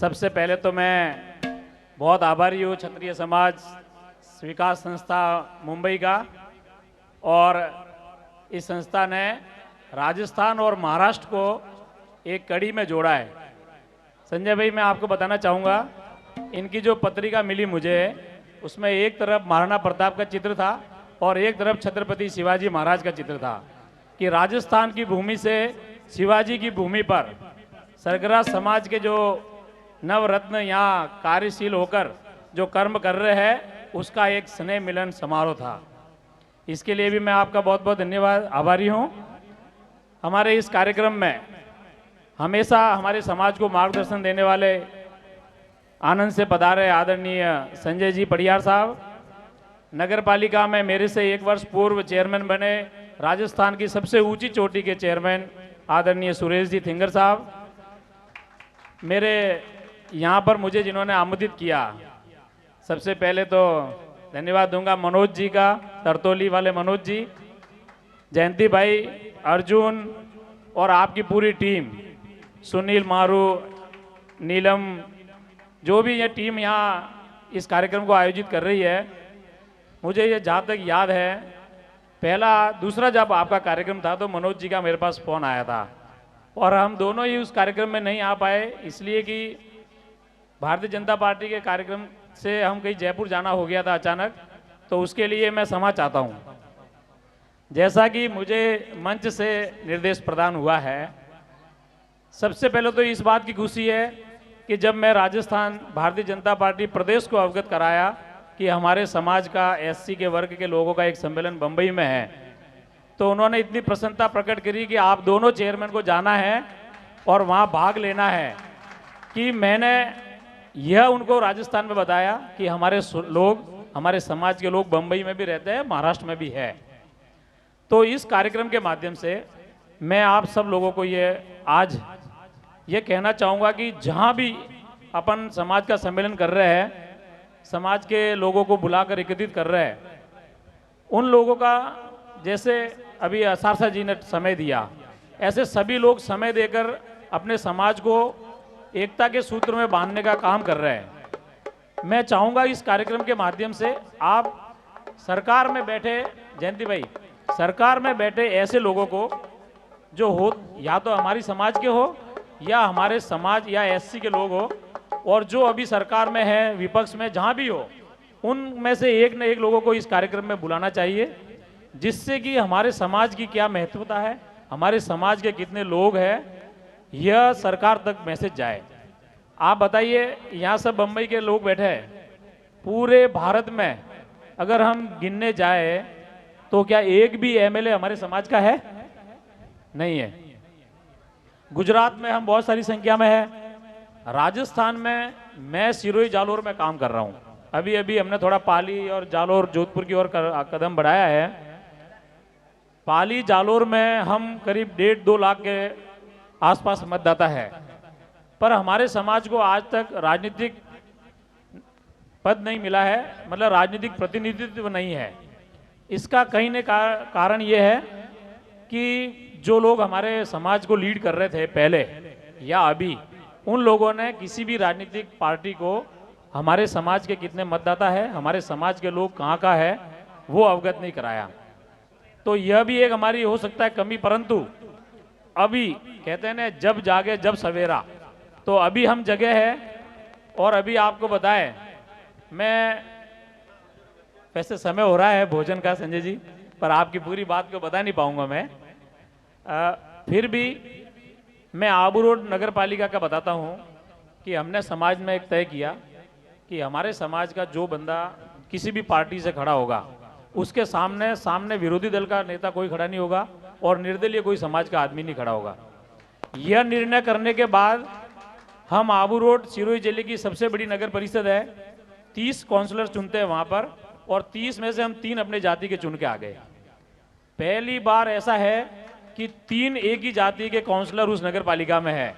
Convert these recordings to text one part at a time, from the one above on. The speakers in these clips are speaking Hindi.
सबसे पहले तो मैं बहुत आभारी हूँ क्षत्रिय समाज विकास संस्था मुंबई का। और इस संस्था ने राजस्थान और महाराष्ट्र को एक कड़ी में जोड़ा है। संजय भाई, मैं आपको बताना चाहूँगा, इनकी जो पत्रिका मिली मुझे, उसमें एक तरफ महाराणा प्रताप का चित्र था और एक तरफ छत्रपति शिवाजी महाराज का चित्र था कि राजस्थान की भूमि से शिवाजी की भूमि पर सरगरा समाज के जो नवरत्न यहाँ कार्यशील होकर जो कर्म कर रहे हैं, उसका एक स्नेह मिलन समारोह था। इसके लिए भी मैं आपका बहुत बहुत धन्यवाद आभारी हूँ। हमारे इस कार्यक्रम में हमेशा हमारे समाज को मार्गदर्शन देने वाले आनंद से पधारे आदरणीय संजय जी पडियार साहब, नगर पालिका में मेरे से 1 वर्ष पूर्व चेयरमैन बने राजस्थान की सबसे ऊंची चोटी के चेयरमैन आदरणीय सुरेश जी थिंगर साहब, मेरे यहाँ पर मुझे जिन्होंने आमंत्रित किया, सबसे पहले तो धन्यवाद दूंगा मनोज जी का, तरतोली वाले मनोज जी, जयंती भाई, अर्जुन और आपकी पूरी टीम, सुनील मारू, नीलम, जो भी ये टीम यहाँ इस कार्यक्रम को आयोजित कर रही है। मुझे ये जहाँ तक याद है, दूसरा जब आपका कार्यक्रम था तो मनोज जी का मेरे पास फ़ोन आया था और हम दोनों ही उस कार्यक्रम में नहीं आ पाए, इसलिए कि भारतीय जनता पार्टी के कार्यक्रम से हम कहीं जयपुर जाना हो गया था अचानक, तो उसके लिए मैं क्षमा चाहता हूँ। जैसा कि मुझे मंच से निर्देश प्रदान हुआ है, सबसे पहले तो इस बात की खुशी है कि जब मैं राजस्थान भारतीय जनता पार्टी प्रदेश को अवगत कराया कि हमारे समाज का एससी के वर्ग के लोगों का एक सम्मेलन बम्बई में है, तो उन्होंने इतनी प्रसन्नता प्रकट करी कि आप दोनों चेयरमैन को जाना है और वहाँ भाग लेना है। कि मैंने यह उनको राजस्थान में बताया कि हमारे समाज के लोग बम्बई में भी रहते हैं, महाराष्ट्र में भी है। तो इस कार्यक्रम के माध्यम से मैं आप सब लोगों को आज ये कहना चाहूँगा कि जहाँ भी अपन समाज का सम्मेलन कर रहे हैं, समाज के लोगों को बुलाकर एकत्रित कर रहे हैं, उन लोगों का जैसे अभी असारसा जी ने समय दिया, ऐसे सभी लोग समय देकर अपने समाज को एकता के सूत्र में बांधने का काम कर रहे हैं। मैं चाहूँगा इस कार्यक्रम के माध्यम से आप सरकार में बैठे, जयंती भाई, सरकार में बैठे ऐसे लोगों को जो हो, या तो हमारी समाज के हो या हमारे समाज या एससी के लोग हो, और जो अभी सरकार में है, विपक्ष में, जहाँ भी हो, उनमें से एक न एक लोगों को इस कार्यक्रम में बुलाना चाहिए, जिससे कि हमारे समाज की क्या महत्वता है, हमारे समाज के कितने लोग हैं, यह सरकार तक मैसेज जाए। आप बताइए, यहाँ सब बम्बई के लोग बैठे हैं, पूरे भारत में अगर हम गिनने जाए तो क्या एक भी एमएलए हमारे समाज का है? नहीं है। गुजरात में हम बहुत सारी संख्या में है, राजस्थान में मैं सिरोही जालोर में काम कर रहा हूँ। अभी अभी हमने थोड़ा पाली और जालोर जोधपुर की ओर कदम बढ़ाया है। पाली जालोर में हम करीब 1.5-2 लाख के आसपास मतदाता है, पर हमारे समाज को आज तक राजनीतिक पद नहीं मिला है, मतलब राजनीतिक प्रतिनिधित्व नहीं है। इसका कहीं न कारण ये है कि जो लोग हमारे समाज को लीड कर रहे थे पहले या अभी, उन लोगों ने किसी भी राजनीतिक पार्टी को हमारे समाज के कितने मतदाता है, हमारे समाज के लोग कहाँ का है, वो अवगत नहीं कराया। तो यह भी एक हमारी हो सकता है कमी, परंतु अभी कहते हैं ना, जब जागे जब सवेरा, तो अभी हम जगह है। और अभी आपको बताएं, मैं वैसे समय हो रहा है भोजन का संजय जी, पर आपकी पूरी बात को बता नहीं पाऊंगा मैं। फिर भी मैं आबू रोड नगर पालिका का बताता हूं कि हमने समाज में एक तय किया कि हमारे समाज का जो बंदा किसी भी पार्टी से खड़ा होगा, उसके सामने विरोधी दल का नेता कोई खड़ा नहीं होगा और निर्दलीय कोई समाज का आदमी नहीं खड़ा होगा। यह निर्णय करने के बाद हम आबू रोड सिरोही जिले की सबसे बड़ी नगर परिषद है, 30 काउंसलर चुनते हैं वहां पर, और 30 में से हम 3 अपने जाति के चुन के आ गए। पहली बार ऐसा है कि 3 एक ही जाति के काउंसलर उस नगर पालिका में है,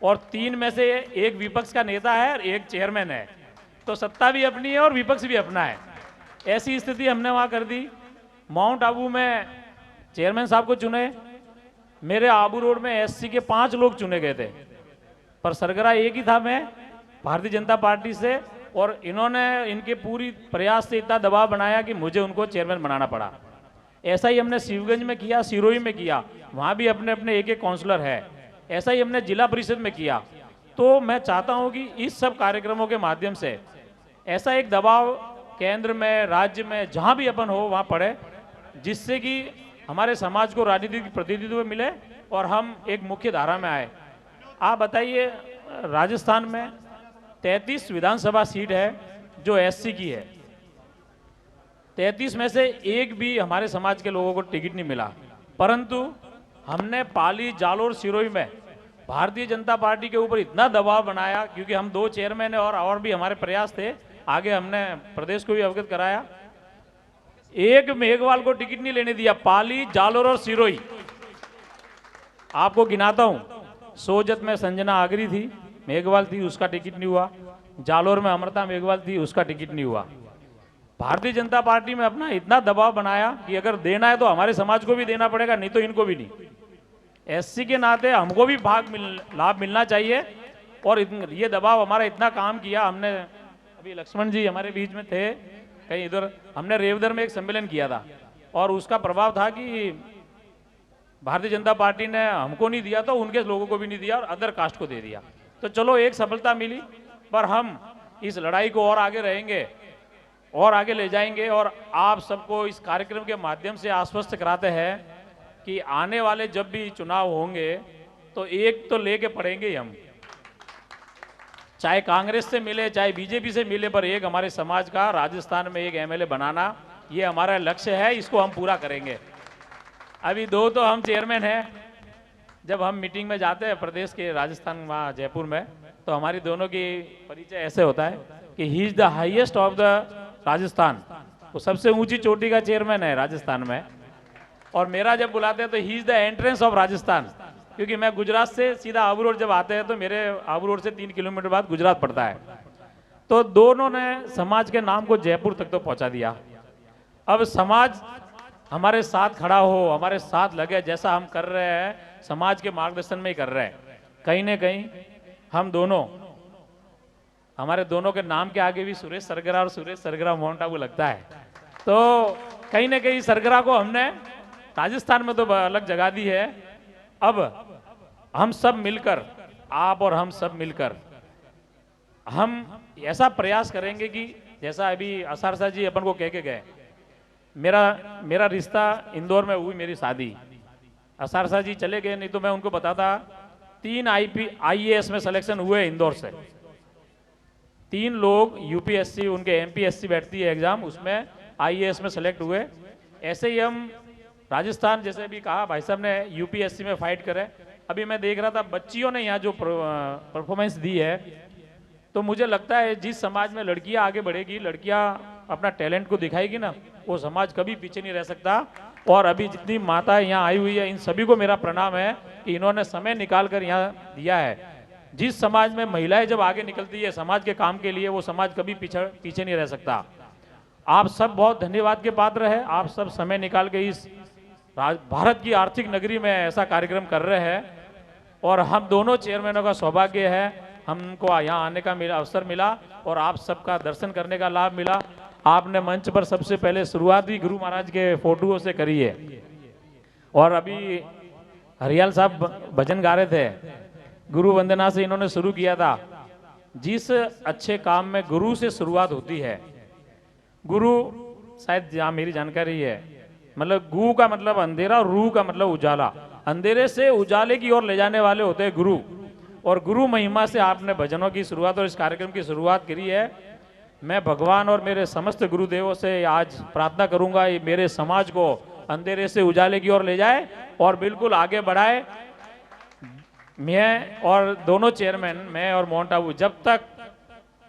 और 3 में से एक विपक्ष का नेता है और एक चेयरमैन है। तो सत्ता भी अपनी है और विपक्ष भी अपना है। ऐसी स्थिति हमने वहां कर दी। माउंट आबू में चेयरमैन साहब को चुने, मेरे आबू रोड में एससी के 5 लोग चुने गए थे, पर सरगरा एक ही था मैं, भारतीय जनता पार्टी से, और इन्होंने इनके पूरी प्रयास से इतना दबाव बनाया कि मुझे उनको चेयरमैन बनाना पड़ा। ऐसा ही हमने शिवगंज में किया, सिरोही में किया, वहाँ भी अपने अपने एक एक काउंसलर है। ऐसा ही हमने जिला परिषद में किया। तो मैं चाहता हूँ कि इस सब कार्यक्रमों के माध्यम से ऐसा एक दबाव केंद्र में, राज्य में, जहाँ भी अपन हो वहाँ पड़े, जिससे कि हमारे समाज को राजनीतिक प्रतिनिधित्व मिले और हम एक मुख्य धारा में आए। आप बताइए, राजस्थान में 33 विधानसभा सीट है जो एससी की है। 33 में से एक भी हमारे समाज के लोगों को टिकट नहीं मिला, परंतु हमने पाली, जालोर, सिरोही में भारतीय जनता पार्टी के ऊपर इतना दबाव बनाया, क्योंकि हम 2 चेयरमैन हैं और भी हमारे प्रयास थे, आगे हमने प्रदेश को भी अवगत कराया। एक मेघवाल को टिकट नहीं लेने दिया। पाली, जालोर और सिरोही, आपको गिनाता हूं। सोजत में संजना आगरी थी, मेघवाल थी, उसका टिकट नहीं हुआ। जालोर में अमृता मेघवाल थी, उसका टिकट नहीं हुआ। भारतीय जनता पार्टी में अपना इतना दबाव बनाया कि अगर देना है तो हमारे समाज को भी देना पड़ेगा, नहीं तो इनको भी नहीं। एससी के नाते हमको भी लाभ मिलना चाहिए। और ये दबाव हमारा इतना काम किया। हमने अभी लक्ष्मण जी हमारे बीच में थे, कहीं इधर हमने रेवदर में एक सम्मेलन किया था, और उसका प्रभाव था कि भारतीय जनता पार्टी ने हमको नहीं दिया तो उनके लोगों को भी नहीं दिया और अदर कास्ट को दे दिया। तो चलो एक सफलता मिली, पर हम इस लड़ाई को और आगे रहेंगे और आगे ले जाएंगे। और आप सबको इस कार्यक्रम के माध्यम से आश्वस्त कराते हैं कि आने वाले जब भी चुनाव होंगे तो एक तो लेके पड़ेंगे हम, चाहे कांग्रेस से मिले चाहे बीजेपी से मिले, पर एक हमारे समाज का राजस्थान में एक एमएलए बनाना, ये हमारा लक्ष्य है। इसको हम पूरा करेंगे। अभी 2 तो हम चेयरमैन हैं। जब हम मीटिंग में जाते हैं प्रदेश के, राजस्थान वहाँ जयपुर में, तो हमारी दोनों की परिचय ऐसे होता है कि he is the highest of the Rajasthan, वो सबसे ऊंची चोटी का चेयरमैन है राजस्थान में। और मेरा जब बुलाते हैं तो he is the entrance of Rajasthan, क्योंकि मैं गुजरात से सीधा आबू रोड जब आते हैं तो मेरे आबू रोड से 3 किलोमीटर बाद गुजरात पड़ता है। तो दोनों ने समाज के नाम को जयपुर तक तो पहुंचा दिया। अब समाज हमारे साथ खड़ा हो, हमारे साथ लगे, जैसा हम कर रहे हैं समाज के मार्गदर्शन में ही कर रहे हैं। कहीं ना कहीं हम दोनों, हमारे दोनों के नाम के आगे भी सुरेश सरगरा और सुरेश सरगरा माउंट आबू लगता है। तो कहीं ना कहीं सरगरा को हमने राजस्थान में तो अलग जगह दी है। अब हम सब मिलकर, आप और हम सब मिलकर हम ऐसा प्रयास करेंगे कि जैसा अभी असारसा जी अपन को कह के गए, मेरा रिश्ता इंदौर में हुई मेरी शादी, असारसा जी चले गए, नहीं तो मैं उनको बताता। 3 IAS में सिलेक्शन हुए इंदौर से, 3 लोग यूपीएससी, उनके एमपीएससी बैठती है एग्जाम, उसमें IAS में सेलेक्ट हुए। ऐसे ही हम राजस्थान, जैसे भी कहा भाई साहब ने, यूपीएससी में फाइट करे। अभी मैं देख रहा था बच्चियों ने यहाँ जो परफॉर्मेंस दी है, तो मुझे लगता है जिस समाज में लड़कियां आगे बढ़ेगी, लड़कियां अपना टैलेंट को दिखाएगी ना, वो समाज कभी पीछे नहीं रह सकता। और अभी जितनी माताएं यहाँ आई हुई है, इन सभी को मेरा प्रणाम है कि इन्होंने समय निकाल कर यहाँ दिया है। जिस समाज में महिलाएं जब आगे निकलती है समाज के काम के लिए, वो समाज कभी पीछे नहीं रह सकता। आप सब बहुत धन्यवाद के पात्र है। आप सब समय निकाल के इस भारत की आर्थिक नगरी में ऐसा कार्यक्रम कर रहे हैं, और हम दोनों चेयरमैनों का सौभाग्य है, हमको यहाँ आने का अवसर मिला और आप सबका दर्शन करने का लाभ मिला। आपने मंच पर सबसे पहले शुरुआत भी गुरु महाराज के फोटोओं से करी है, और अभी हरियाल साहब भजन गा रहे थे, गुरु वंदना से इन्होंने शुरू किया था। जिस अच्छे काम में गुरु से शुरुआत होती है, गुरु शायद जहाँ मेरी जानकारी है, मतलब गु का मतलब अंधेरा, रू का मतलब उजाला, अंधेरे से उजाले की ओर ले जाने वाले होते हैं गुरु। और गुरु महिमा से आपने भजनों की शुरुआत और इस कार्यक्रम की शुरुआत करी है। मैं भगवान और मेरे समस्त गुरुदेवों से आज प्रार्थना करूंगा, ये मेरे समाज को अंधेरे से उजाले की ओर ले जाए और बिल्कुल आगे बढ़ाए। मैं और दोनों चेयरमैन, मैं और माउंट आबू, जब तक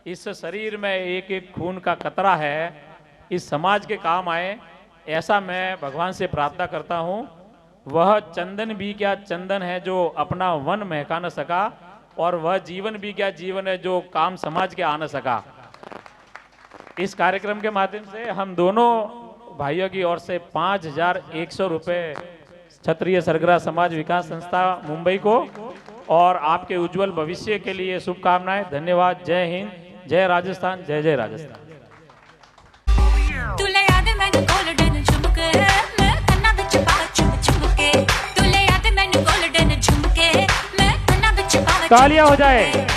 इस शरीर में एक एक खून का कतरा है, इस समाज के काम आए, ऐसा मैं भगवान से प्रार्थना करता हूं। वह चंदन भी क्या चंदन है जो अपना वन महका न सका, और वह जीवन भी क्या जीवन है जो काम समाज के आ न सका। इस कार्यक्रम के माध्यम से हम दोनों भाइयों की ओर से 5100 रुपये क्षत्रिय सरगरा समाज विकास संस्था मुंबई को और आपके उज्जवल भविष्य के लिए शुभकामनाएं। धन्यवाद। जय हिंद, जय राजस्थान, जय जय राजस्थान। तालियां हो जाए।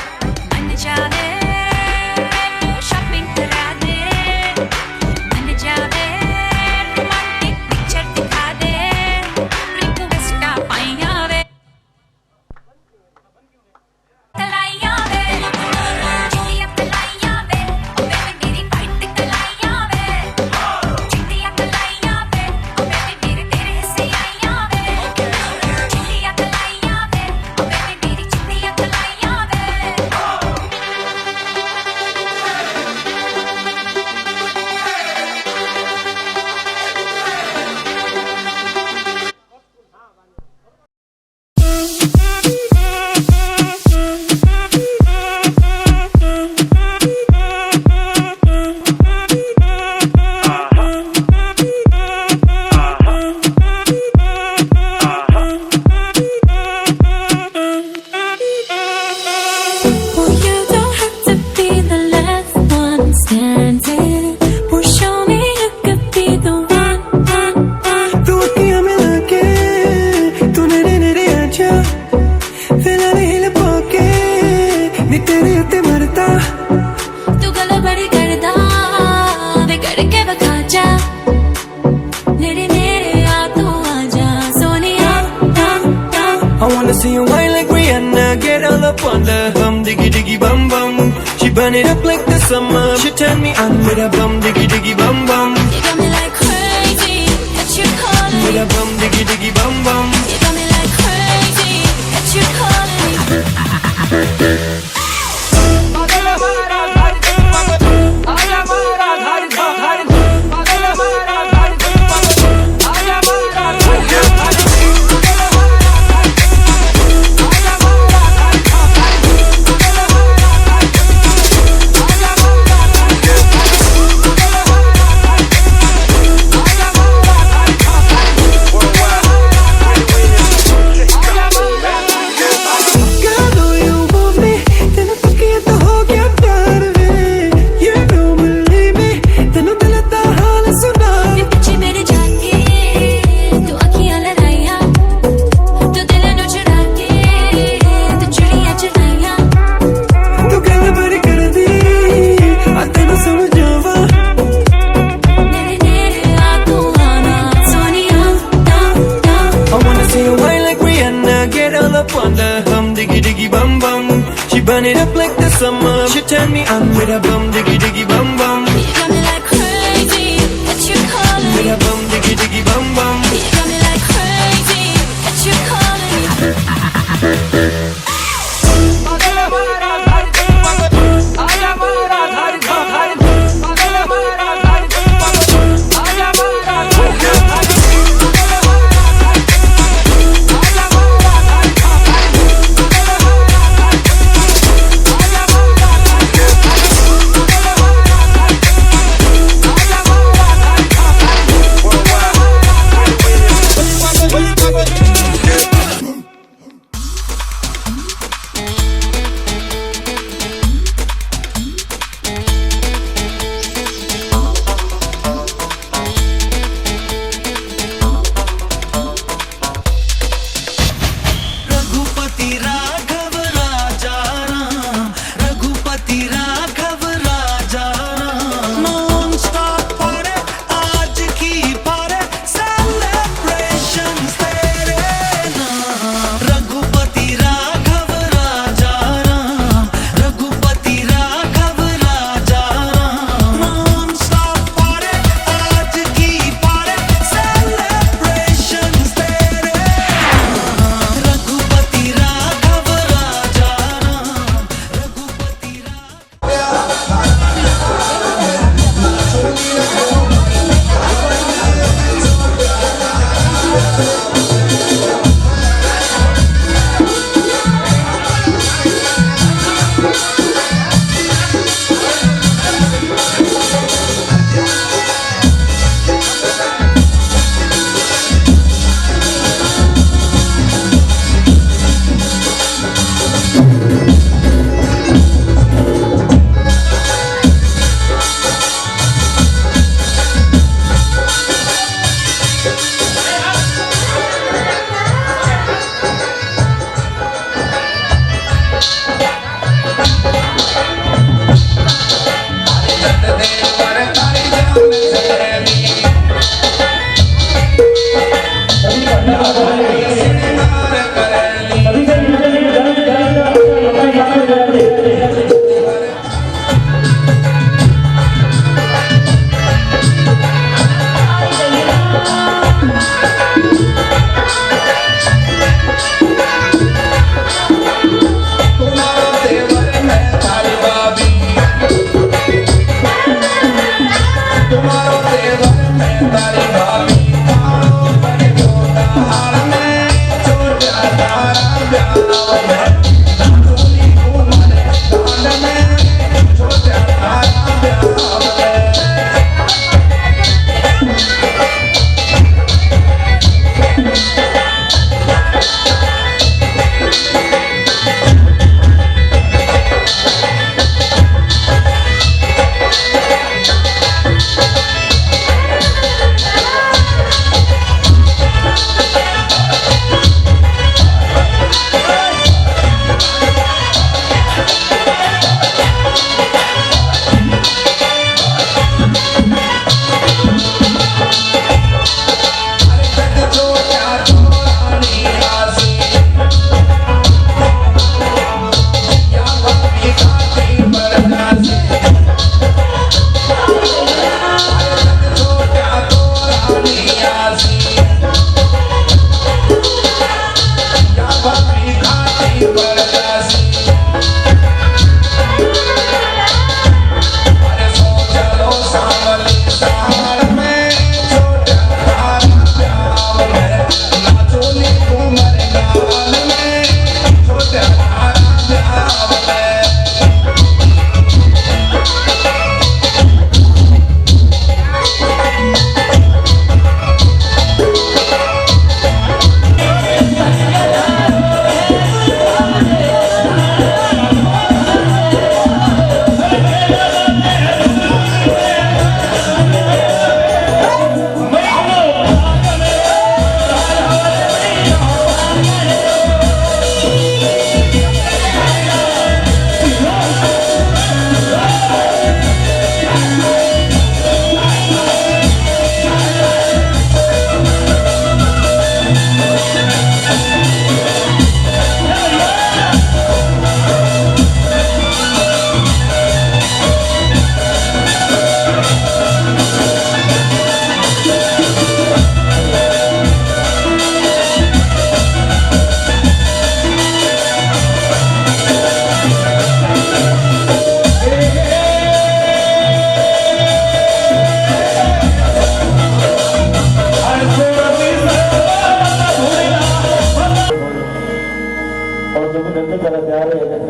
See you wine like Rihanna, get all up on the hum, diggy diggy bum bum. She burn it up like the summer. She turn me on with a bum, diggy diggy bum bum. You got me like crazy, that you calling With me. a bum, diggy diggy bum bum. You got me like crazy, that you calling me. Burn it up like the summer. She turn me on with a bum, diggy diggy bum bum. You got me like crazy, that you calling With me. a bum, diggy diggy bum bum. You got me like crazy, that you calling me.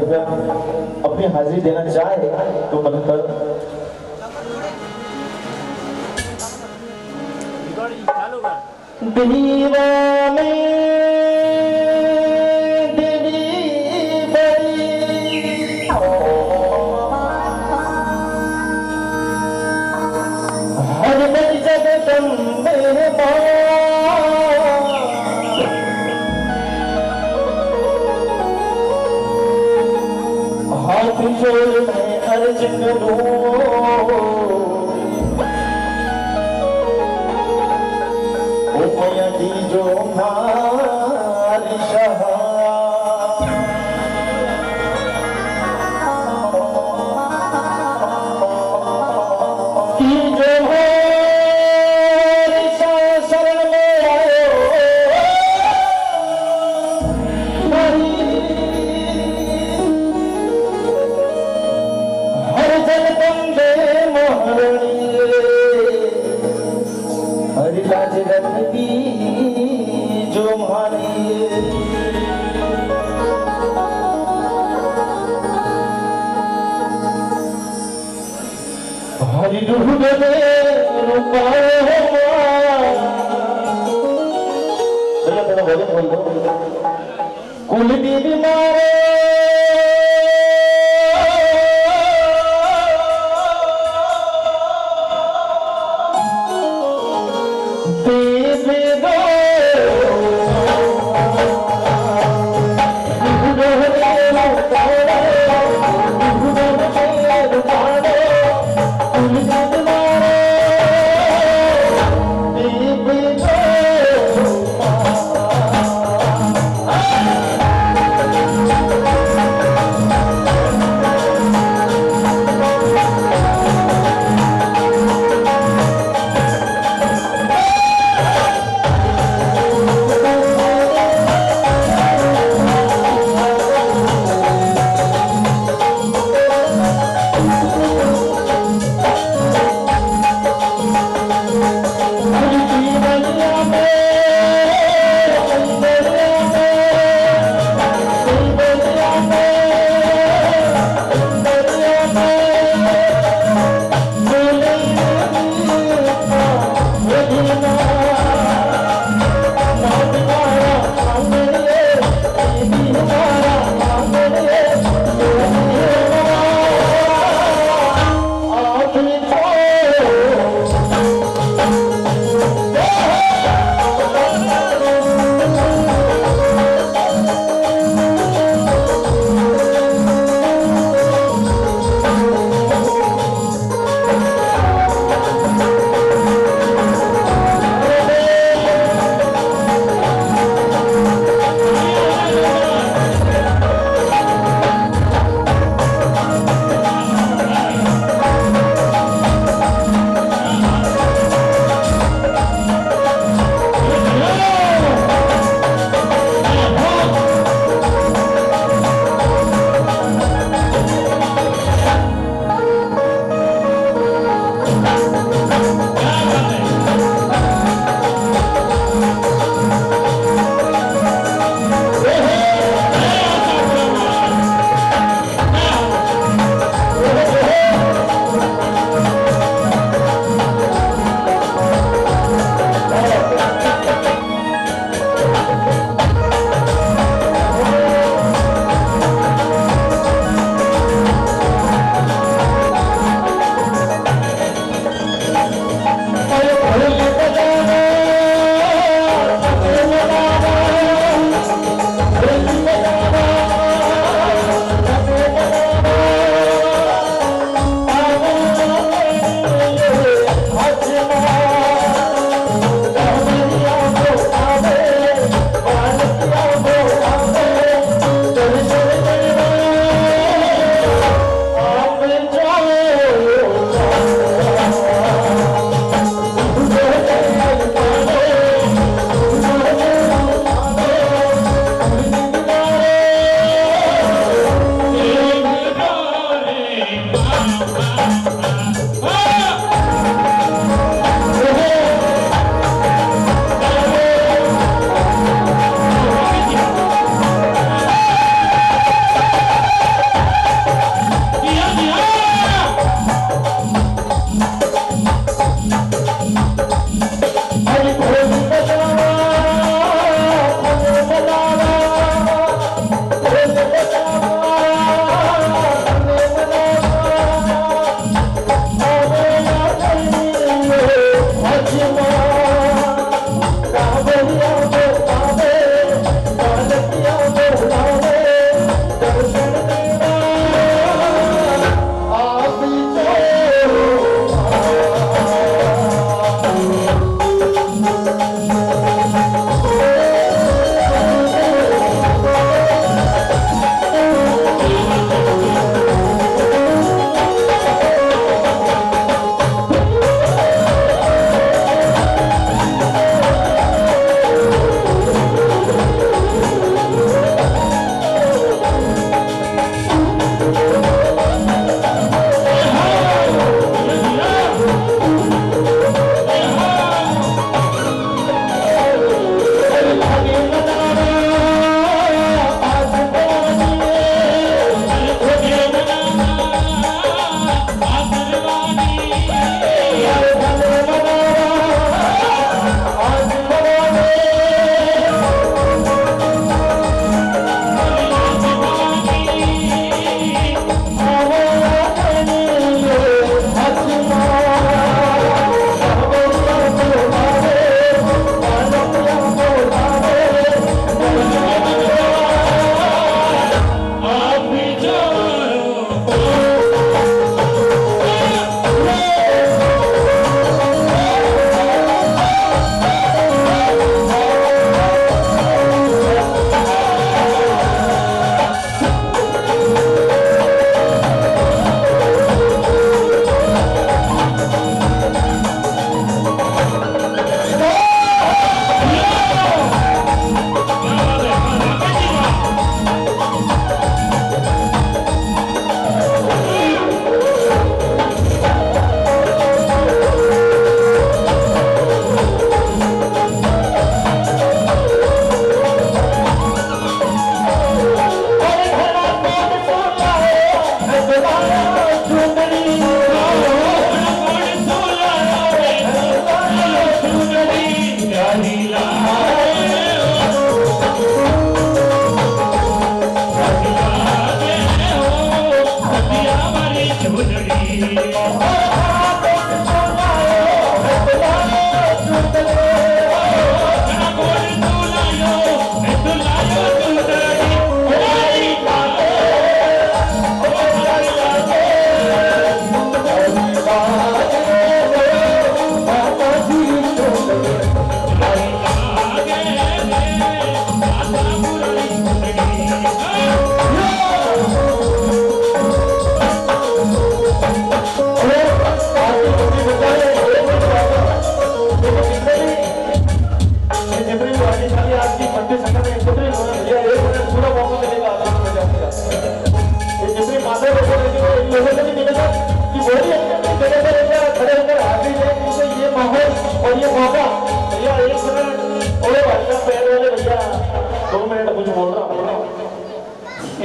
अपनी हाजिरी देना चाहे तो मन कर दीवाने किशोर में अर्ज करूं ओ माया दी जो मारी शहा की जो मारी शरण में आयो हरिलाज रखी जो मानी हरि डूबे कुल देवी मारे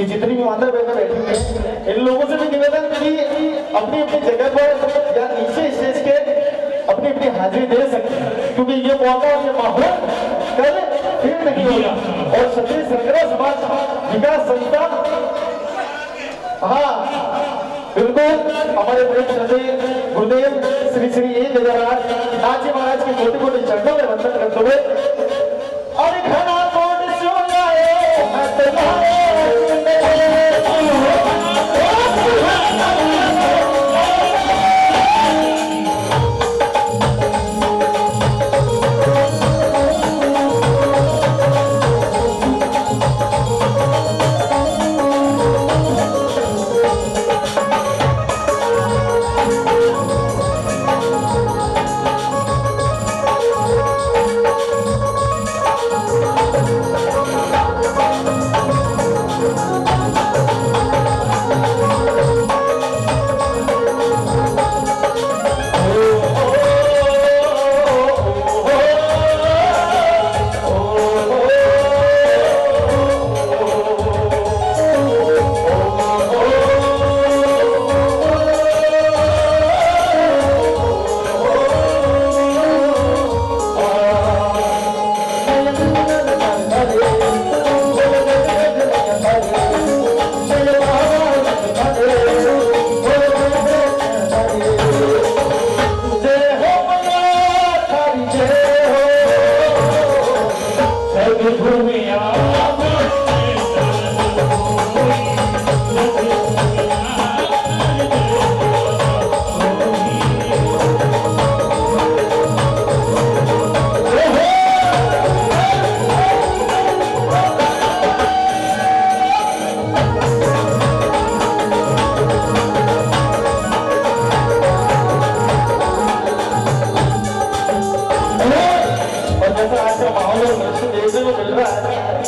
जितनी भी माता बहनें बैठी हैं इन लोगों से भी निवेदन कि अपनी अपनी जगह पर या नीचे स्टेज के अपनी अपनी हाजिरी दे सकते हैं, क्योंकि ये मौका और ये माहौल कल फिर नहीं होगा। और क्षत्रिय संग्रह समाज विकास संस्था, हाँ बिल्कुल, हमारे प्रेम श्रद्धेय गुरुदेव श्री श्री 1008 नाथ जी महाराज के कोटि कोटि चरणों में वंदन करते हुए और घना कोट सुनाए मैं तुम्हारे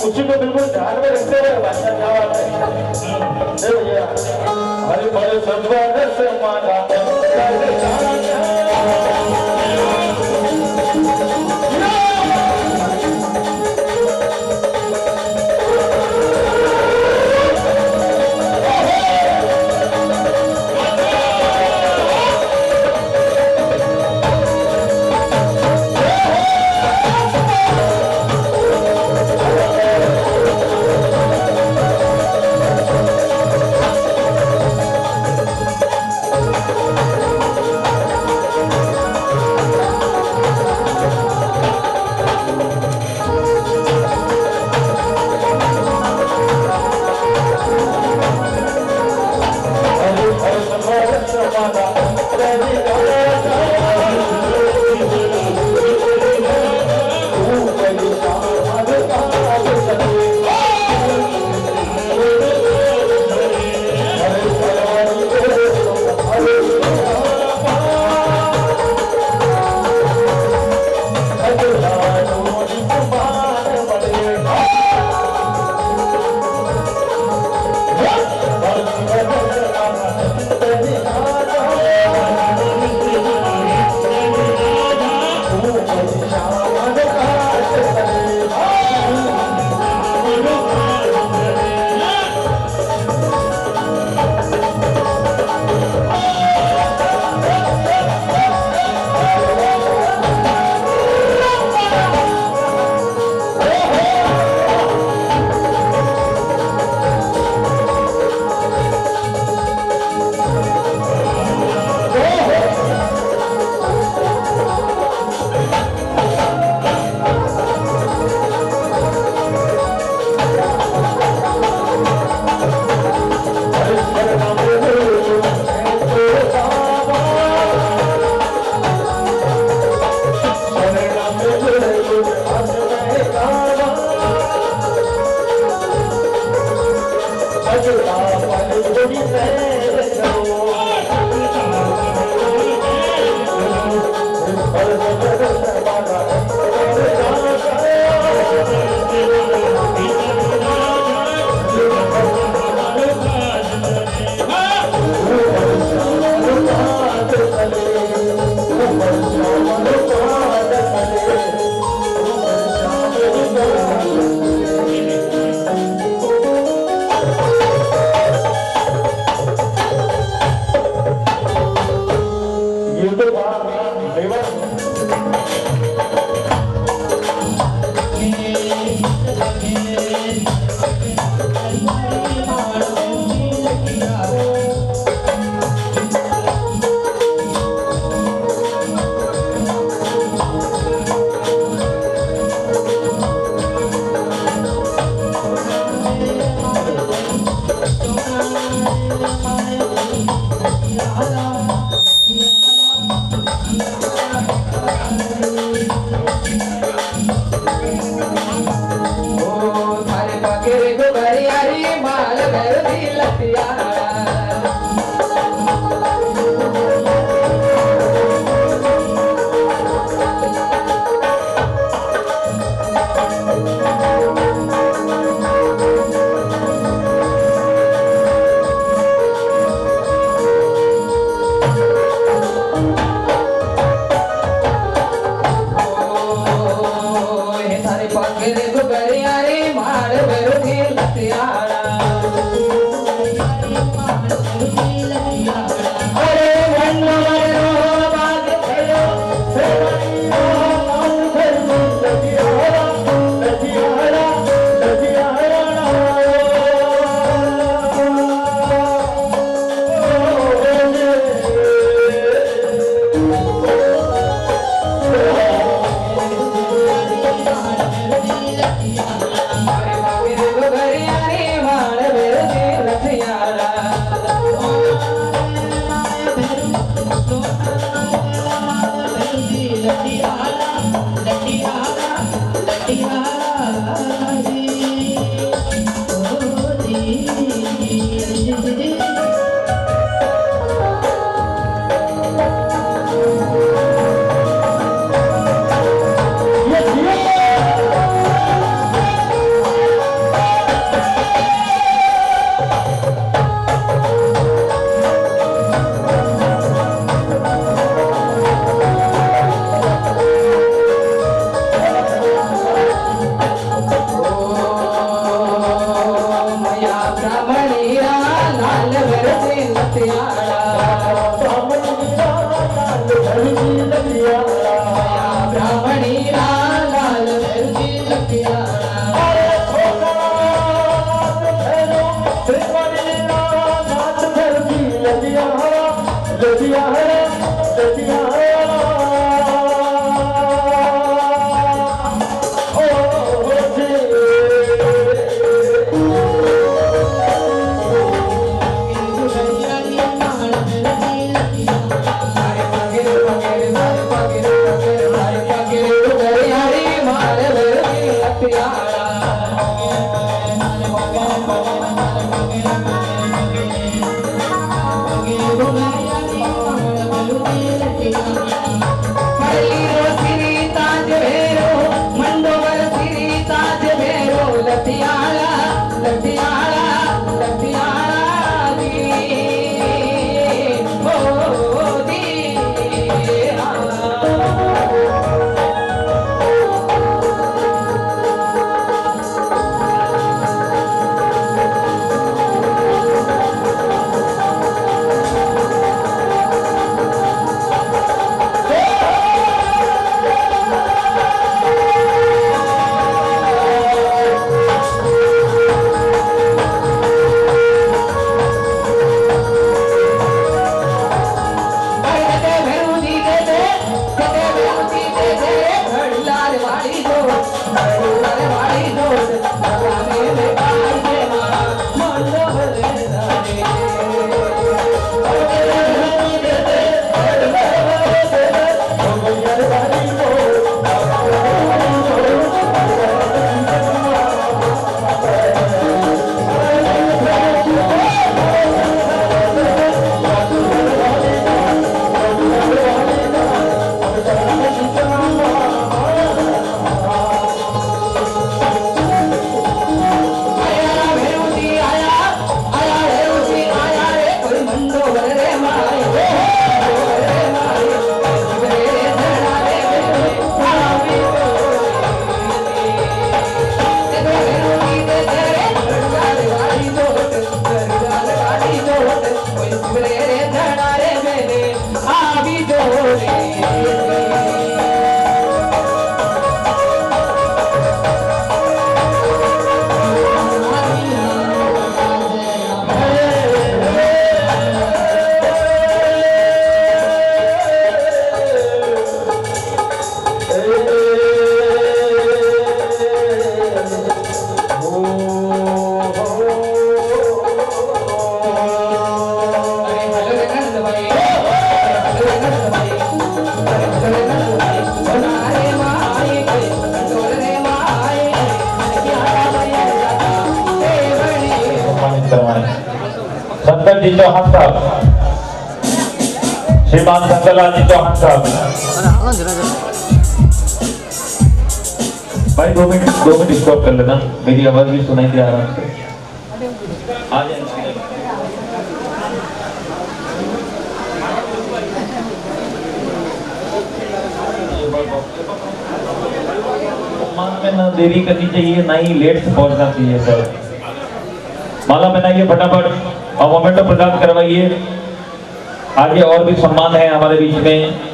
उसी को बिल्कुल ध्यान में रखते हुए भाषा क्या बात है भैया, हरे भरे सद्वार से माना मेरी सैर करो ये तो बात Thank you. शंकर जी चौहान साहब, श्रीमान शंकरलाल जी चौहान साहब। भाई 2 मिनट स्टॉप कर लेना, मेरी आवाज भी सुनाई दे आराम से। आ जाए में ना देरी करनी चाहिए, ना ही लेट से पहुंचना चाहिए सर। माला पहनाइए फटाफट और मोमेंटो प्रदान करवाइए। आगे और भी सम्मान है हमारे बीच में।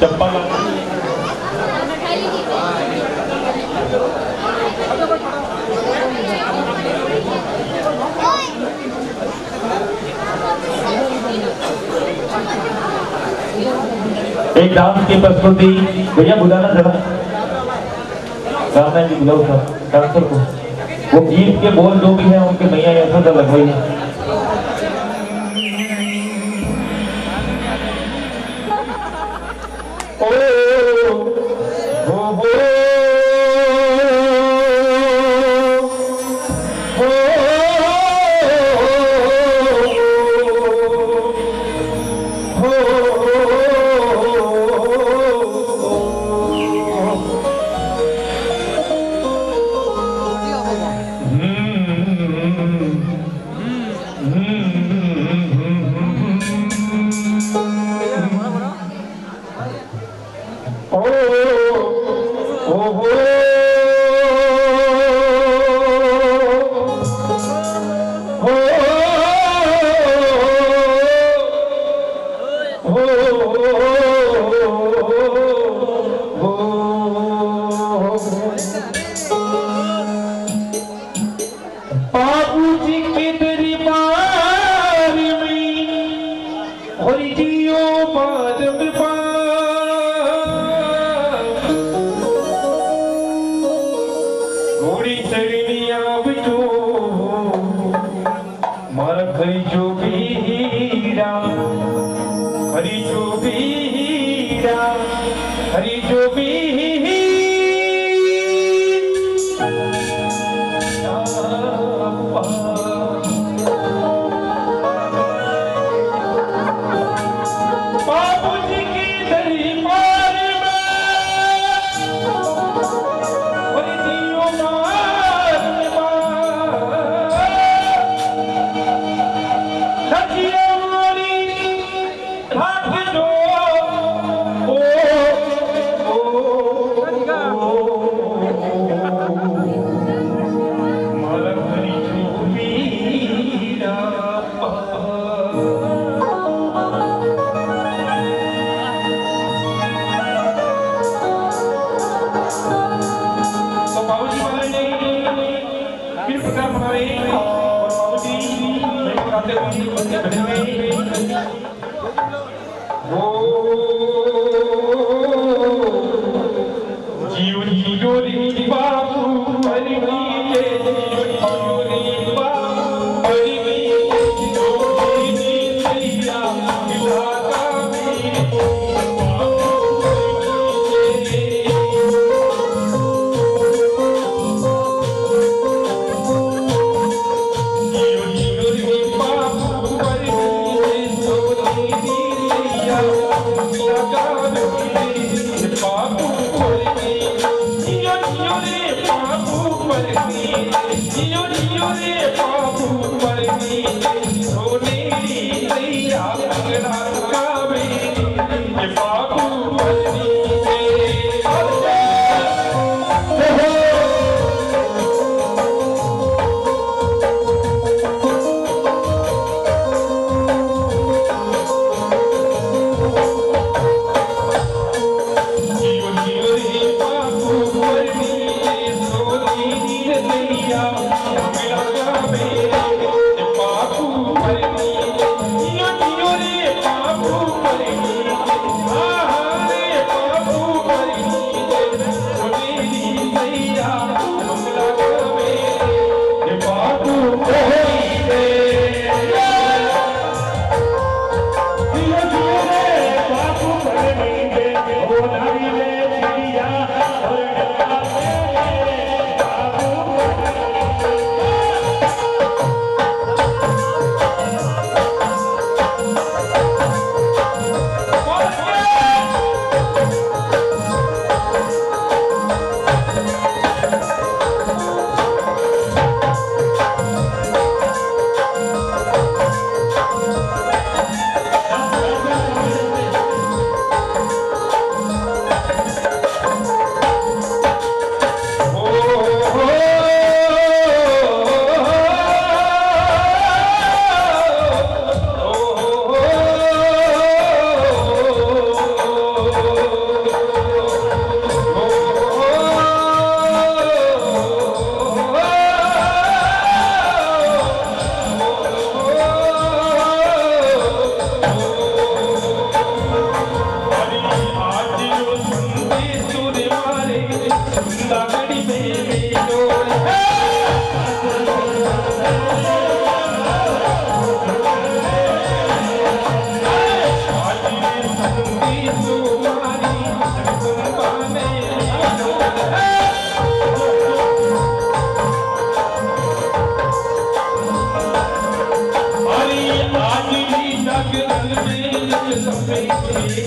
चप्पल एक डांस की प्रस्तुति भैया बुलाना जरा, रामनाथ जी बुलाओ सर डांसर को। वो गीत के बोल जो भी हैं उनके मैया ऐसा तो लगवाइए।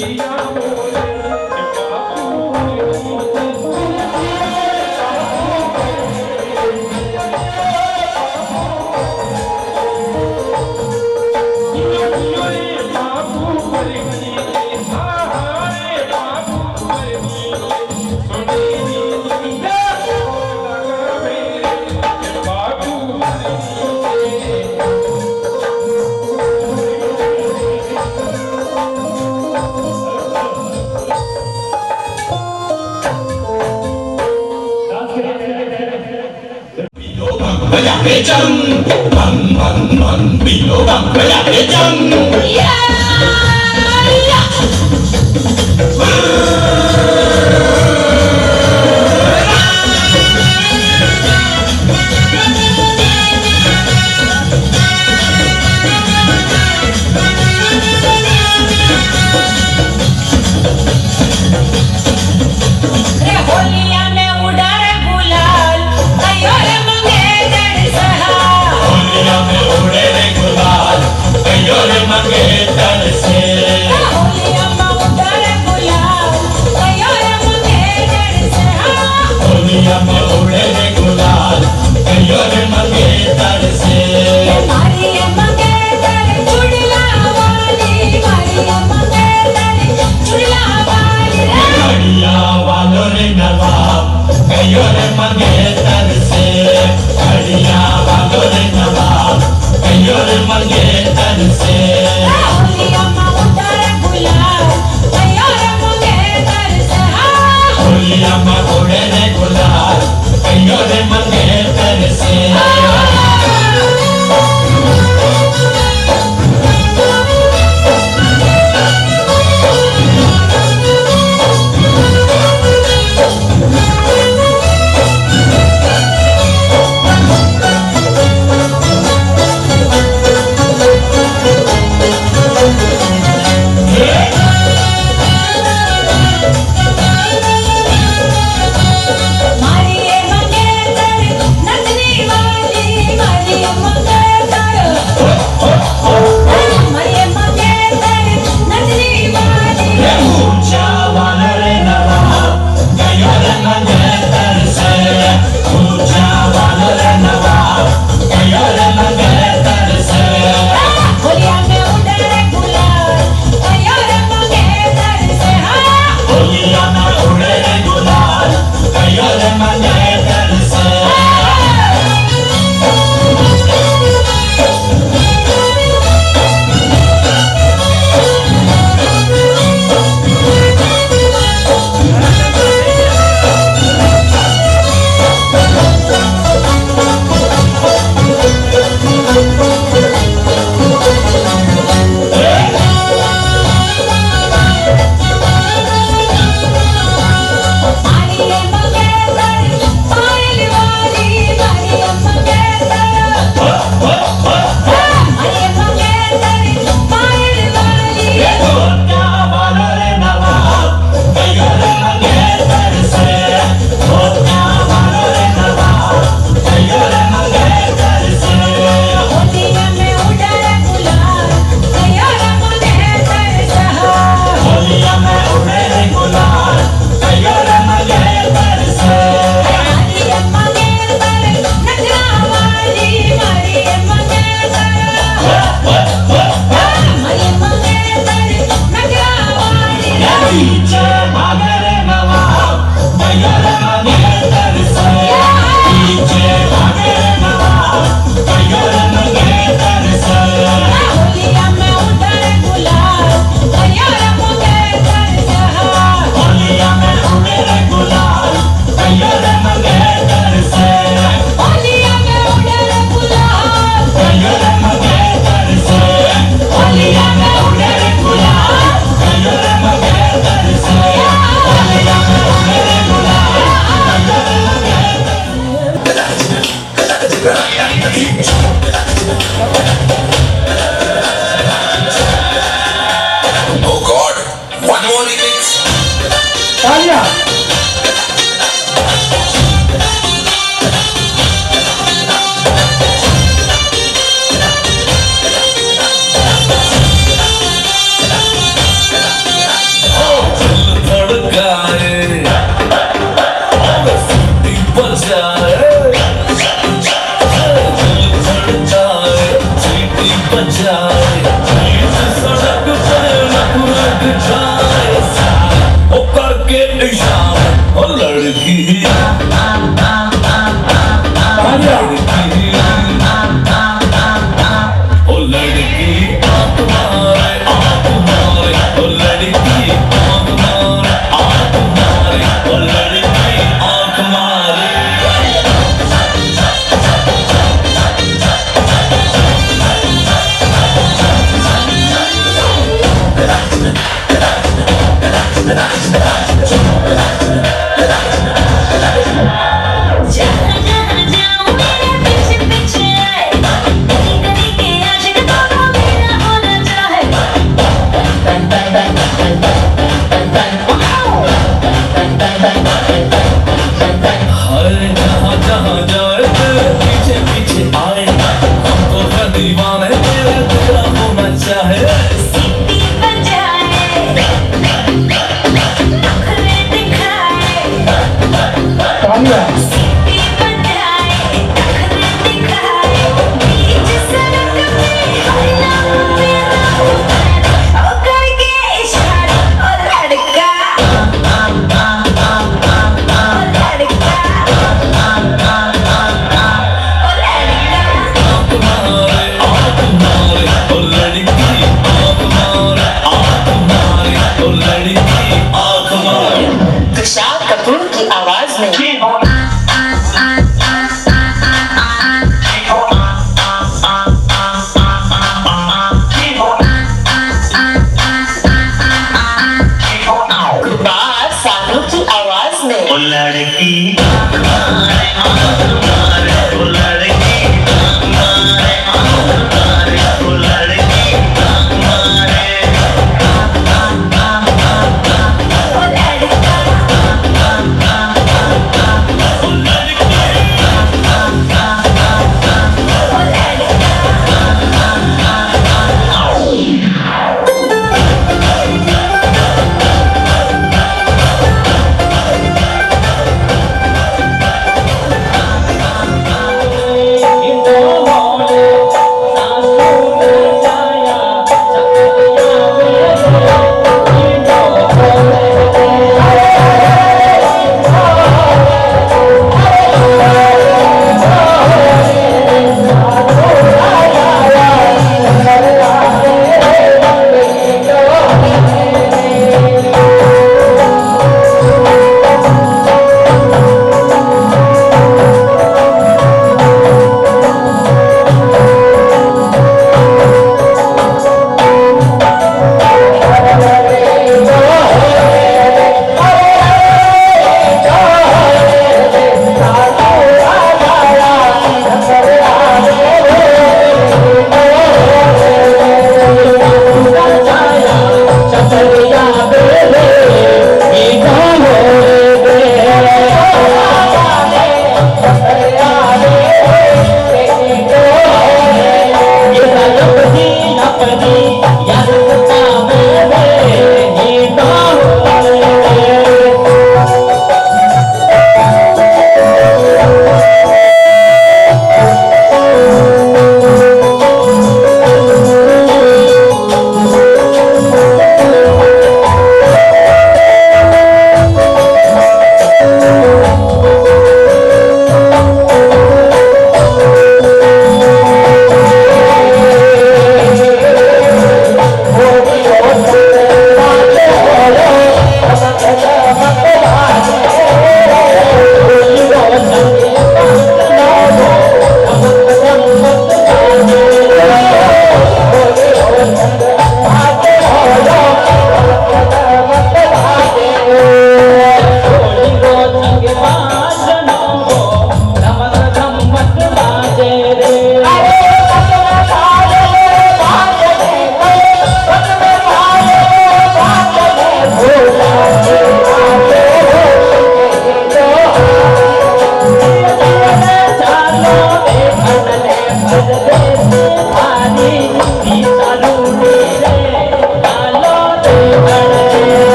Holy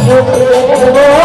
झुके वो